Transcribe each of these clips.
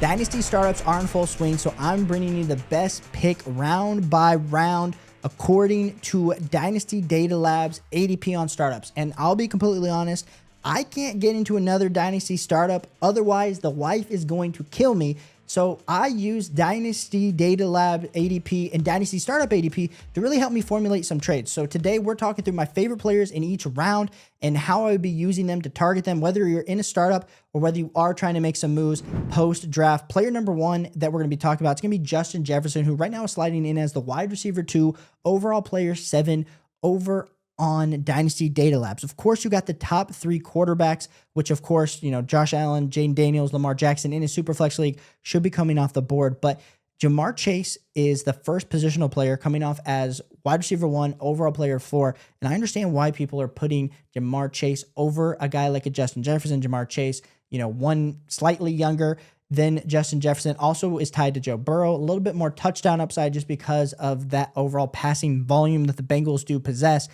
Dynasty startups are in full swing, so I'm bringing you the best pick round by round according to Dynasty Data Labs ADP on startups. And I'll be completely honest, I can't get into another Dynasty startup, otherwise the wife is going to kill me. So I use Dynasty Data Lab ADP and Dynasty Startup ADP to really help me formulate some trades. So today we're talking through my favorite players in each round and how I would be using them to target them, whether you're in a startup or whether you are trying to make some moves post-draft. Player number one that we're going to be talking about, it's going to be Justin Jefferson, who right now is sliding in as the wide receiver 2, overall player 7 over on Dynasty Data Labs. Of course, you got the top 3 quarterbacks, which of course, Josh Allen, Jaden Daniels, Lamar Jackson in his Superflex League should be coming off the board. But Jamar Chase is the first positional player coming off as wide receiver 1, overall player 4. And I understand why people are putting Jamar Chase over a guy like a Justin Jefferson. Jamar Chase, one slightly younger than Justin Jefferson, also is tied to Joe Burrow, a little bit more touchdown upside just because of that overall passing volume that the Bengals do possess.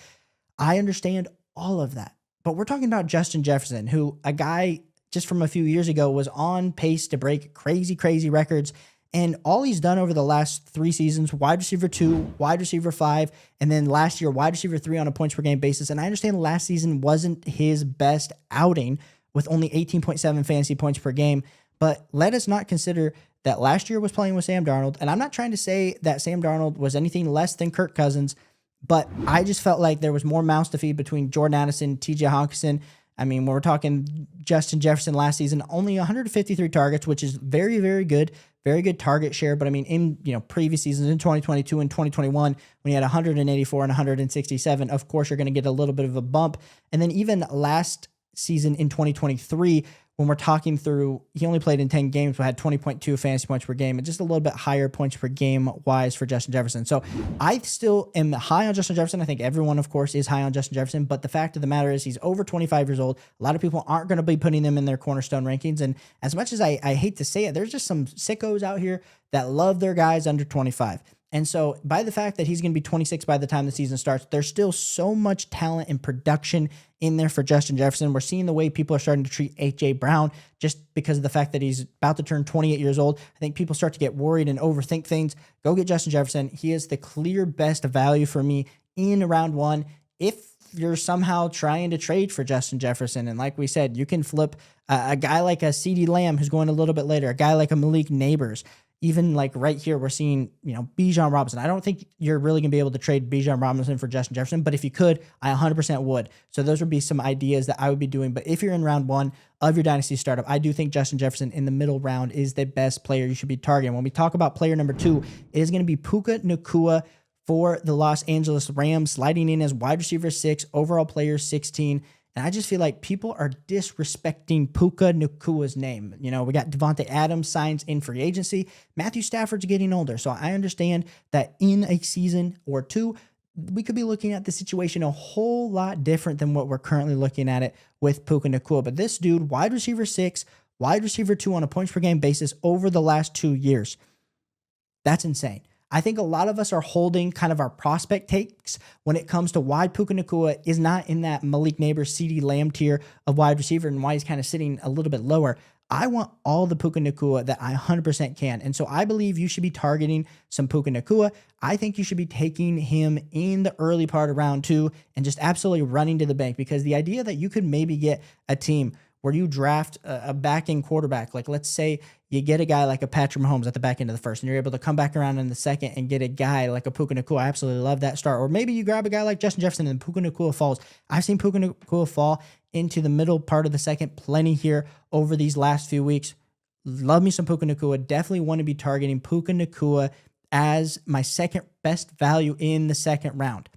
I understand all of that, but we're talking about Justin Jefferson, who a guy just from a few years ago was on pace to break crazy records. And all he's done over the last 3 seasons, wide receiver 2, wide receiver 5, and then last year, wide receiver 3 on a points per game basis. And I understand last season wasn't his best outing with only 18.7 fantasy points per game, but let us not consider that last year was playing with Sam Darnold. And I'm not trying to say that Sam Darnold was anything less than Kirk Cousins, but I just felt like there was more mouths to feed between Jordan Addison, TJ Hawkinson. I mean, when we're talking Justin Jefferson last season, only 153 targets, which is very good target share. But I mean, in previous seasons in 2022 and 2021, when he had 184 and 167, of course you're going to get a little bit of a bump. And then even last season in 2023, when we're talking through, he only played in 10 games, but had 20.2 fantasy points per game and just a little bit higher points per game wise for Justin Jefferson. So I still am high on Justin Jefferson. I think everyone, of course, is high on Justin Jefferson, but the fact of the matter is he's over 25 years old. A lot of people aren't going to be putting them in their cornerstone rankings. And as much as I hate to say it, there's just some sickos out here that love their guys under 25. And so by the fact that he's going to be 26 by the time the season starts, there's still so much talent and production in there for Justin Jefferson. We're seeing the way people are starting to treat A.J. Brown just because of the fact that he's about to turn 28 years old. I think people start to get worried and overthink things. Go get Justin Jefferson. He is the clear best value for me in round 1. If you're somehow trying to trade for Justin Jefferson, and like we said, you can flip a guy like a CeeDee Lamb who's going a little bit later, a guy like a Malik Neighbors. Even like right here, we're seeing, Bijan Robinson. I don't think you're really going to be able to trade Bijan Robinson for Justin Jefferson, but if you could, I 100% would. So those would be some ideas that I would be doing. But if you're in round 1 of your Dynasty startup, I do think Justin Jefferson in the middle round is the best player you should be targeting. When we talk about player number 2, it is going to be Puka Nacua for the Los Angeles Rams, sliding in as wide receiver 6, overall player 16. And I just feel like people are disrespecting Puka Nacua's name. We got Devontae Adams signs in free agency. Matthew Stafford's getting older. So I understand that in a season or 2, we could be looking at the situation a whole lot different than what we're currently looking at it with Puka Nacua. But this dude, wide receiver 6, wide receiver 2 on a points per game basis over the last 2 years. That's insane. I think a lot of us are holding kind of our prospect takes when it comes to why Puka Nacua is not in that Malik Neighbors, CeeDee Lamb tier of wide receiver and why he's kind of sitting a little bit lower. I want all the Puka Nacua that I 100% can. And so I believe you should be targeting some Puka Nacua. I think you should be taking him in the early part of round 2 and just absolutely running to the bank, because the idea that you could maybe get a team where you draft a back-end quarterback, like let's say you get a guy like a Patrick Mahomes at the back end of the first, and you're able to come back around in the second and get a guy like a Puka Nacua. I absolutely love that start. Or maybe you grab a guy like Justin Jefferson and Puka Nacua falls. I've seen Puka Nacua fall into the middle part of the second plenty here over these last few weeks. Love me some Puka Nacua. Definitely want to be targeting Puka Nacua as my second best value in the second round.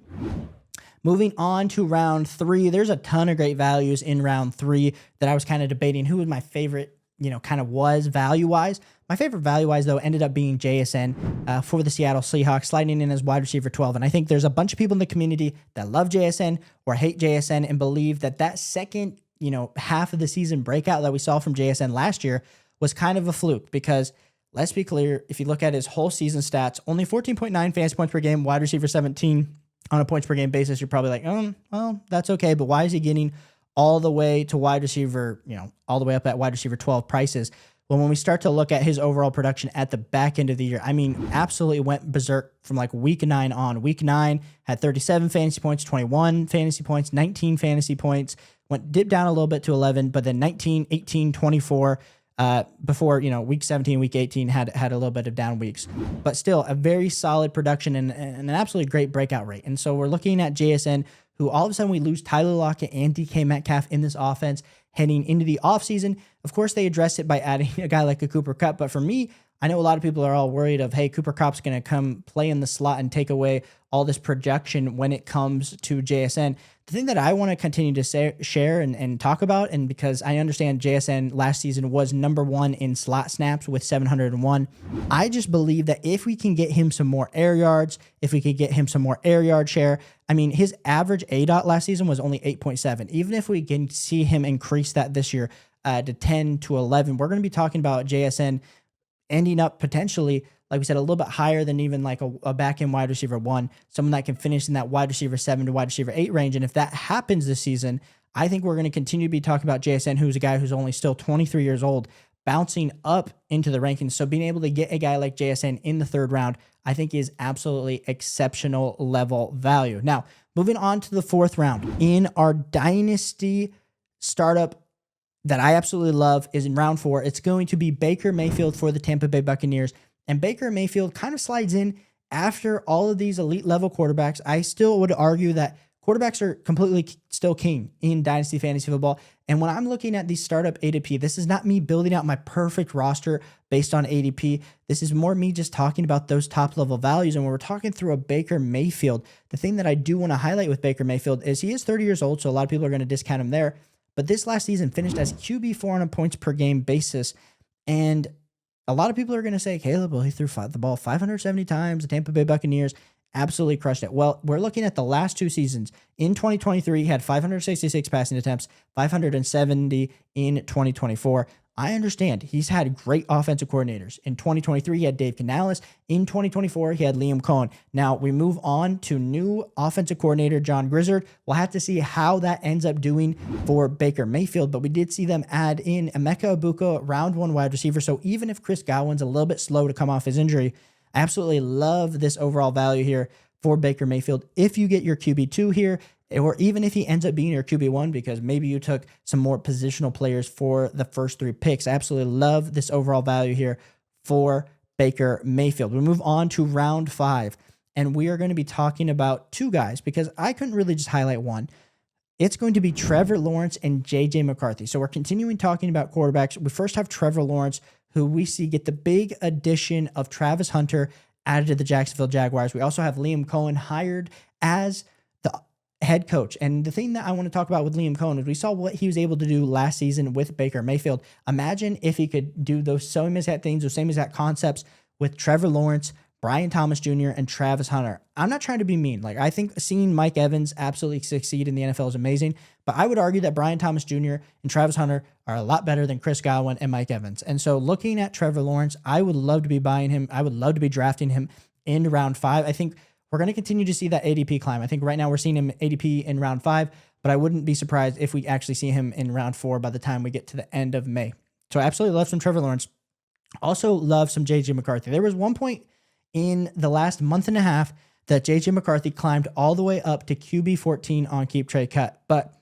Moving on to round 3, there's a ton of great values in round 3 that I was kind of debating who was my favorite, kind of was value-wise. My favorite value-wise, though, ended up being JSN for the Seattle Seahawks, sliding in as wide receiver 12. And I think there's a bunch of people in the community that love JSN or hate JSN and believe that second, half of the season breakout that we saw from JSN last year was kind of a fluke, because let's be clear, if you look at his whole season stats, only 14.9 fantasy points per game, wide receiver 17 on a points per game basis. You're probably like, well, that's okay, but why is he getting all the way to wide receiver, all the way up at wide receiver 12 prices Well, when we start to look at his overall production at the back end of the year, I mean, absolutely went berserk from like week 9 on. Week 9 had 37 fantasy points, 21 fantasy points, 19 fantasy points, dipped down a little bit to 11, but then 19, 18, 24. Before, week 17, week 18 had a little bit of down weeks, but still a very solid production and an absolutely great breakout rate. And so we're looking at JSN, who all of a sudden we lose Tyler Lockett and DK Metcalf in this offense heading into the offseason. Of course, they addressed it by adding a guy like a Cooper Kupp, but for me, I know a lot of people are all worried of, hey, Cooper Kupp's going to come play in the slot and take away all this projection when it comes to JSN. The thing that I want to continue to share and talk about, and because I understand JSN last season was number 1 in slot snaps with 701, I just believe that if we can get him some more air yards, if we could get him some more air yard share, I mean, his average ADOT last season was only 8.7. Even if we can see him increase that this year to 10 to 11, we're going to be talking about JSN ending up potentially, like we said, a little bit higher than even like a back-end wide receiver 1, someone that can finish in that wide receiver 7 to wide receiver 8 range. And if that happens this season, I think we're going to continue to be talking about JSN, who's a guy who's only still 23 years old, bouncing up into the rankings. So being able to get a guy like JSN in the 3rd round, I think is absolutely exceptional level value. Now, moving on to the 4th round. In our Dynasty startup that I absolutely love is in round 4. It's going to be Baker Mayfield for the Tampa Bay Buccaneers. And Baker Mayfield kind of slides in after all of these elite level quarterbacks. I still would argue that quarterbacks are completely still king in Dynasty Fantasy Football. And when I'm looking at the startup ADP, this is not me building out my perfect roster based on ADP. This is more me just talking about those top level values. And when we're talking through a Baker Mayfield, the thing that I do want to highlight with Baker Mayfield is he is 30 years old, so a lot of people are going to discount him there. But this last season finished as QB4 on a points per game basis. And a lot of people are going to say, Caleb, well, he threw the ball 570 times. The Tampa Bay Buccaneers absolutely crushed it. Well, we're looking at the last 2 seasons. In 2023, he had 566 passing attempts, 570 in 2024. I understand he's had great offensive coordinators. In 2023, he had Dave Canales. In 2024, he had Liam Cohen. Now, we move on to new offensive coordinator, John Grizzard. We'll have to see how that ends up doing for Baker Mayfield, but we did see them add in Emeka Egbuka, round 1 wide receiver. So even if Chris Godwin's a little bit slow to come off his injury, I absolutely love this overall value here for Baker Mayfield. If you get your QB2 here, or even if he ends up being your QB1, because maybe you took some more positional players for the first 3 picks. I absolutely love this overall value here for Baker Mayfield. We move on to round 5, and we are going to be talking about 2 guys because I couldn't really just highlight one. It's going to be Trevor Lawrence and J.J. McCarthy. So we're continuing talking about quarterbacks. We first have Trevor Lawrence, who we see get the big addition of Travis Hunter added to the Jacksonville Jaguars. We also have Liam Cohen hired as the head coach. And the thing that I want to talk about with Liam Cohen is we saw what he was able to do last season with Baker Mayfield. Imagine if he could do those same exact things, those same exact concepts with Trevor Lawrence, Brian Thomas Jr., and Travis Hunter. I'm not trying to be mean. Like, I think seeing Mike Evans absolutely succeed in the NFL is amazing, but I would argue that Brian Thomas Jr. and Travis Hunter are a lot better than Chris Godwin and Mike Evans. And so looking at Trevor Lawrence, I would love to be buying him. I would love to be drafting him in round 5. I think we're going to continue to see that ADP climb. I think right now we're seeing him ADP in round 5, but I wouldn't be surprised if we actually see him in round 4 by the time we get to the end of May. So I absolutely love some Trevor Lawrence. Also love some J.J. McCarthy. There was one point in the last month and a half that J.J. McCarthy climbed all the way up to QB 14 on Keep Trade Cut. But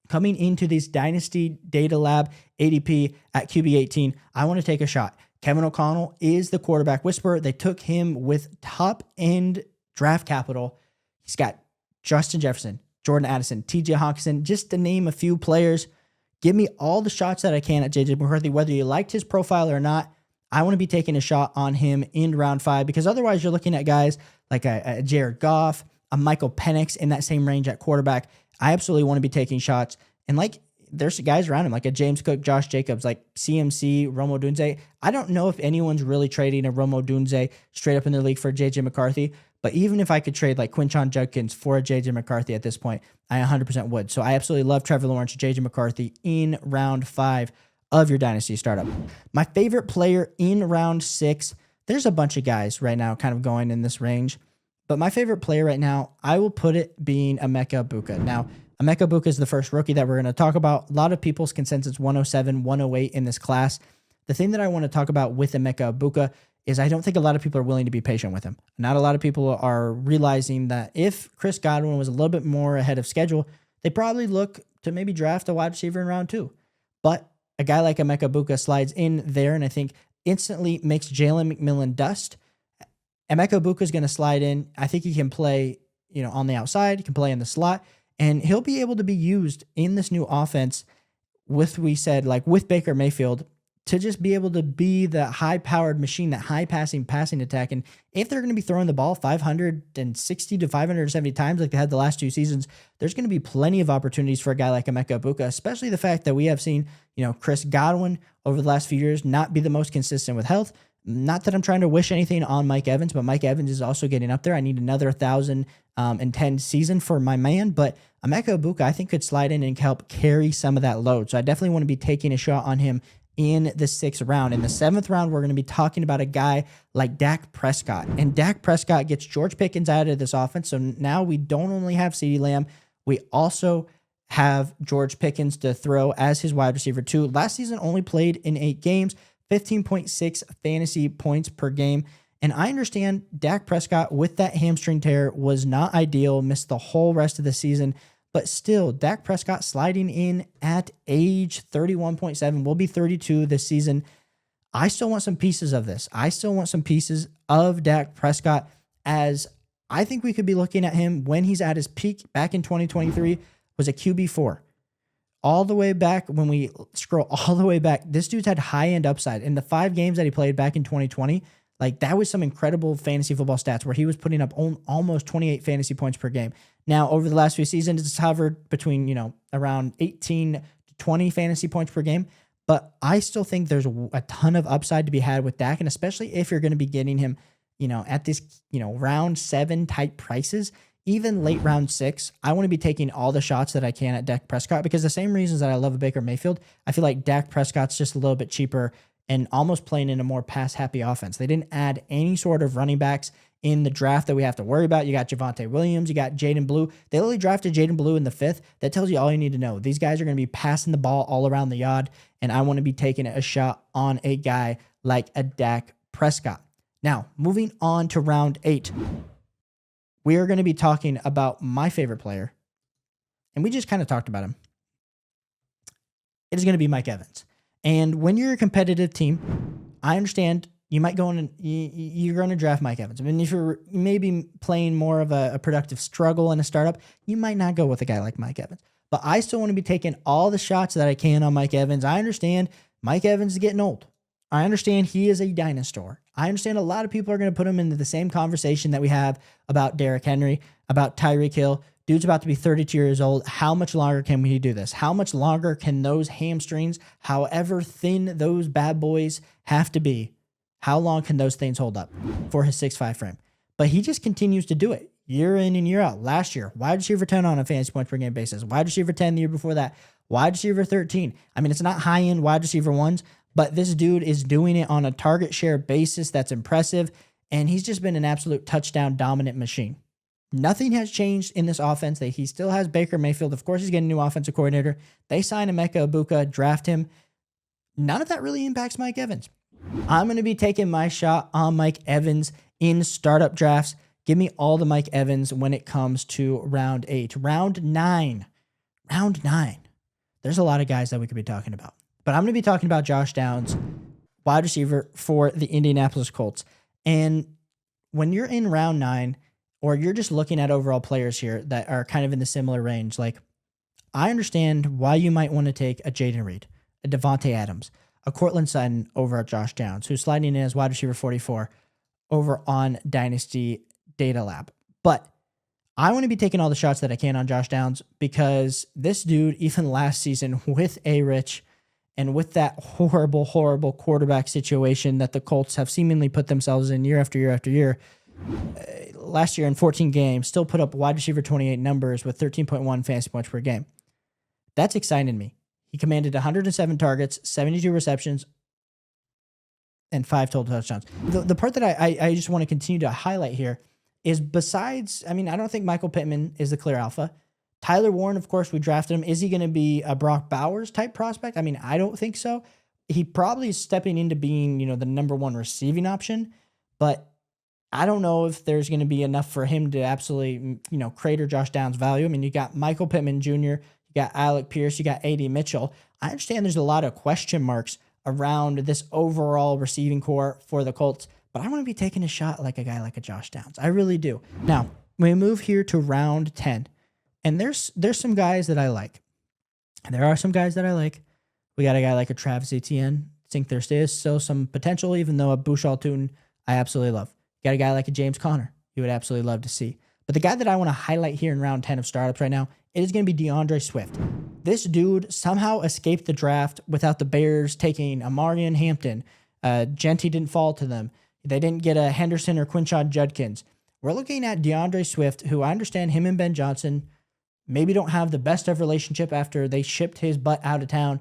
coming into this Dynasty Data Lab ADP at QB 18, I want to take a shot. Kevin O'Connell is the quarterback whisperer. They took him with top-end draft capital. He's got Justin Jefferson, Jordan Addison, TJ Hawkinson, just to name a few players. Give me all the shots that I can at J.J. McCarthy, whether you liked his profile or not. I want to be taking a shot on him in round 5 because otherwise you're looking at guys like a Jared Goff, a Michael Penix in that same range at quarterback. I absolutely want to be taking shots. And like, there's guys around him, like a James Cook, Josh Jacobs, like CMC, Romo Dunze. I don't know if anyone's really trading a Romo Dunze straight up in the league for J.J. McCarthy, but even if I could trade like Quinshon Judkins for a J.J. McCarthy at this point, I 100% would. So I absolutely love Trevor Lawrence, J.J. McCarthy in round 5 of your Dynasty startup. My favorite player in round 6, there's a bunch of guys right now kind of going in this range, but my favorite player right now, I will put it being Emeka Egbuka. Now, Emeka Egbuka is the first rookie that we're going to talk about. A lot of people's consensus 107, 108 in this class. the thing that I want to talk about with Emeka Egbuka is I don't think a lot of people are willing to be patient with him. Not a lot of people are realizing that if Chris Godwin was a little bit more ahead of schedule, they probably look to maybe draft a wide receiver in round 2. But a guy like Emeka Egbuka slides in there and I think instantly makes Jalen McMillan dust. Emeka Egbuka is going to slide in. I think he can play, on the outside. He can play in the slot. And he'll be able to be used in this new offense with Baker Mayfield to just be able to be the high-powered machine, that high-passing passing attack. And if they're going to be throwing the ball 560 to 570 times like they had the last 2 seasons, there's going to be plenty of opportunities for a guy like Emeka Egbuka, especially the fact that we have seen, Chris Godwin over the last few years not be the most consistent with health. Not that I'm trying to wish anything on Mike Evans, but Mike Evans is also getting up there. I need another 1,010 season for my man, but Emeka Egbuka, I think, could slide in and help carry some of that load. So I definitely want to be taking a shot on him in the 6th round. In the 7th round, we're going to be talking about a guy like Dak Prescott. And Dak Prescott gets George Pickens out of this offense. So now we don't only have CeeDee Lamb, we also have George Pickens to throw as his wide receiver too. Last season only played in 8 games, 15.6 fantasy points per game. And I understand Dak Prescott with that hamstring tear was not ideal, missed the whole rest of the season. But still, Dak Prescott sliding in at age 31.7, will be 32 this season. I still want some pieces of this. I still want some pieces of Dak Prescott, as I think we could be looking at him when he's at his peak back in 2023 was a QB4. All the way back, when we scroll all the way back, this dude's had high-end upside. In the 5 games that he played back in 2020, that was some incredible fantasy football stats where he was putting up almost 28 fantasy points per game. Now, over the last few seasons, it's hovered between, around 18 to 20 fantasy points per game. But I still think there's a ton of upside to be had with Dak, and especially if you're going to be getting him, at this, round 7 type prices, even late round 6, I want to be taking all the shots that I can at Dak Prescott, because the same reasons that I love Baker Mayfield, I feel like Dak Prescott's just a little bit cheaper and almost playing in a more pass-happy offense. They didn't add any sort of running backs in the draft that we have to worry about. You got Javonte Williams, you got Jaden Blue. They literally drafted Jaden Blue in the 5th. That tells you all you need to know. These guys are going to be passing the ball all around the yard, and I want to be taking a shot on a guy like a Dak Prescott. Now, moving on to round 8, we are going to be talking about my favorite player, and we just kind of talked about him. It is going to be Mike Evans. And when you're a competitive team, I understand you might go in and you're going to draft Mike Evans. I mean, if you're maybe playing more of a productive struggle in a startup, you might not go with a guy like Mike Evans. But I still want to be taking all the shots that I can on Mike Evans. I understand Mike Evans is getting old. I understand he is a dinosaur. I understand a lot of people are going to put him into the same conversation that we have about Derrick Henry, about Tyreek Hill. Dude's about to be 32 years old. How much longer can we do this? How much longer can those hamstrings, however thin those bad boys have to be, how long can those things hold up for his 6'5" frame? But he just continues to do it year in and year out. Last year, wide receiver 10 on a fantasy points per game basis. Wide receiver 10 the year before that. Wide receiver 13. I mean, it's not high-end wide receiver ones, but this dude is doing it on a target share basis that's impressive, and he's just been an absolute touchdown dominant machine. Nothing has changed in this offense. He still has Baker Mayfield. Of course, he's getting a new offensive coordinator. They sign Emeka Egbuka, draft him. None of that really impacts Mike Evans. I'm going to be taking my shot on Mike Evans in startup drafts. Give me all the Mike Evans when it comes to round 8. Round 9. There's a lot of guys that we could be talking about. But I'm going to be talking about Josh Downs, wide receiver for the Indianapolis Colts. And when you're in round 9, or you're just looking at overall players here that are kind of in the similar range, I understand why you might want to take a Jaden Reed, a Devontae Adams, a Cortland Sutton over at Josh Downs, who's sliding in as wide receiver 44 over on Dynasty Data Lab. But I want to be taking all the shots that I can on Josh Downs, because this dude, even last season with A-Rich and with that horrible, horrible quarterback situation that the Colts have seemingly put themselves in year after year after year, last year in 14 games, still put up wide receiver 28 numbers with 13.1 fantasy points per game. That's exciting me. He commanded 107 targets, 72 receptions, and 5 total touchdowns. The part that I just want to continue to highlight here is, besides, I don't think Michael Pittman is the clear alpha. Tyler Warren, of course, we drafted him. Is he going to be a Brock Bowers type prospect? I don't think so. he probably is stepping into being, the number one receiving option, but I don't know if there's going to be enough for him to absolutely, crater Josh Downs' value. I mean, you got Michael Pittman Jr., you got Alec Pierce, you got A.D. Mitchell. I understand there's a lot of question marks around this overall receiving core for the Colts, but I want to be taking a shot like a guy like a Josh Downs. I really do. Now, we move here to round 10, and there's some guys that I like. There are some guys that I like. We got a guy like a Travis Etienne. I think there is still some potential, even though a Bhayshul Tuten I absolutely love. You got a guy like a James Conner you would absolutely love to see. But the guy that I want to highlight here in round 10 of startups right now, it is going to be DeAndre Swift. This dude somehow escaped the draft without the Bears taking Amarian Hampton. Genty didn't fall to them. They didn't get a Henderson or Quinshon Judkins. We're looking at DeAndre Swift, who I understand him and Ben Johnson maybe don't have the best of relationship after they shipped his butt out of town.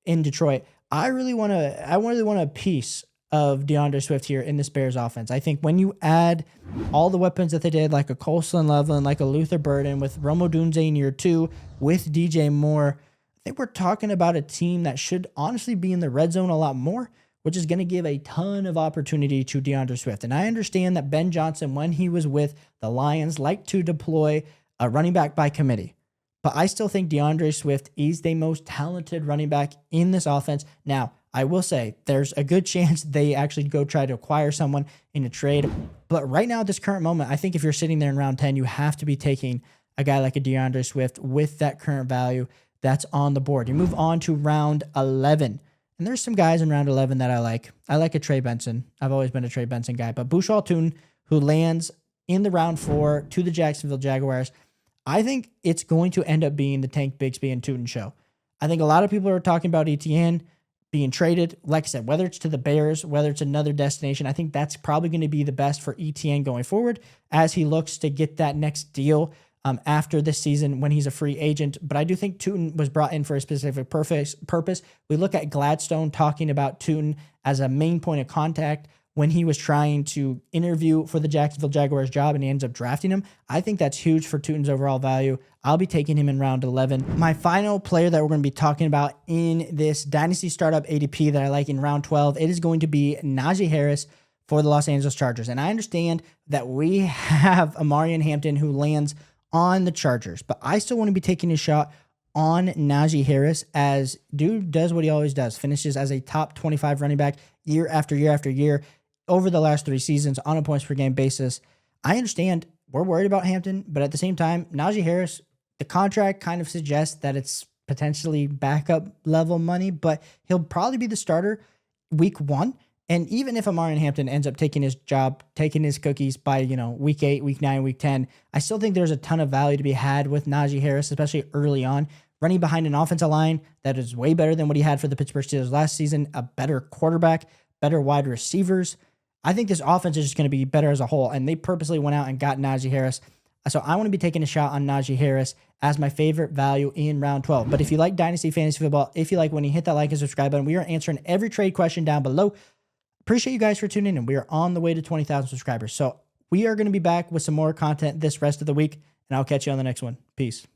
In Detroit, I really want a piece of DeAndre Swift here in this Bears offense. I think when you add all the weapons that they did, like a Colson Loveland, like a Luther Burden, with Romo Dunze in year 2, with DJ Moore, I think we're talking about a team that should honestly be in the red zone a lot more, which is going to give a ton of opportunity to DeAndre Swift. And I understand that Ben Johnson, when he was with the Lions, liked to deploy a running back by committee. But I still think DeAndre Swift is the most talented running back in this offense. Now, I will say there's a good chance they actually go try to acquire someone in a trade. But right now, at this current moment, I think if you're sitting there in round 10, you have to be taking a guy like a DeAndre Swift with that current value that's on the board. You move on to round 11. And there's some guys in round 11 that I like. I like a Trey Benson. I've always been a Trey Benson guy. But Bhayshul Tuten, who lands in the round 4 to the Jacksonville Jaguars, I think it's going to end up being the Tank Bigsby and Tuten show. I think a lot of people are talking about Etienne being traded. Like I said, whether it's to the Bears, whether it's another destination, I think that's probably going to be the best for Etienne going forward as he looks to get that next deal after this season when he's a free agent. But I do think Tuten was brought in for a specific purpose. We look at Gladstone talking about Tuten as a main point of contact when he was trying to interview for the Jacksonville Jaguars job and he ends up drafting him. I think that's huge for Tuten's overall value. I'll be taking him in round 11. My final player that we're going to be talking about in this Dynasty Startup ADP that I like in round 12, it is going to be Najee Harris for the Los Angeles Chargers. And I understand that we have Amarian Hampton who lands on the Chargers, but I still want to be taking a shot on Najee Harris, as dude does what he always does, finishes as a top 25 running back year after year after year over the last 3 seasons on a points per game basis. I understand we're worried about Hampton, but at the same time, Najee Harris, the contract kind of suggests that it's potentially backup level money, but he'll probably be the starter week 1. And even if Amarian Hampton ends up taking his job, taking his cookies by, week 8, week 9, week 10, I still think there's a ton of value to be had with Najee Harris, especially early on, running behind an offensive line that is way better than what he had for the Pittsburgh Steelers last season, a better quarterback, better wide receivers. I think this offense is just going to be better as a whole, and they purposely went out and got Najee Harris. So I want to be taking a shot on Najee Harris as my favorite value in round 12. But if you like Dynasty Fantasy Football, if you like when you hit that like and subscribe button, we are answering every trade question down below. Appreciate you guys for tuning in. We are on the way to 20,000 subscribers. So we are going to be back with some more content this rest of the week, and I'll catch you on the next one. Peace.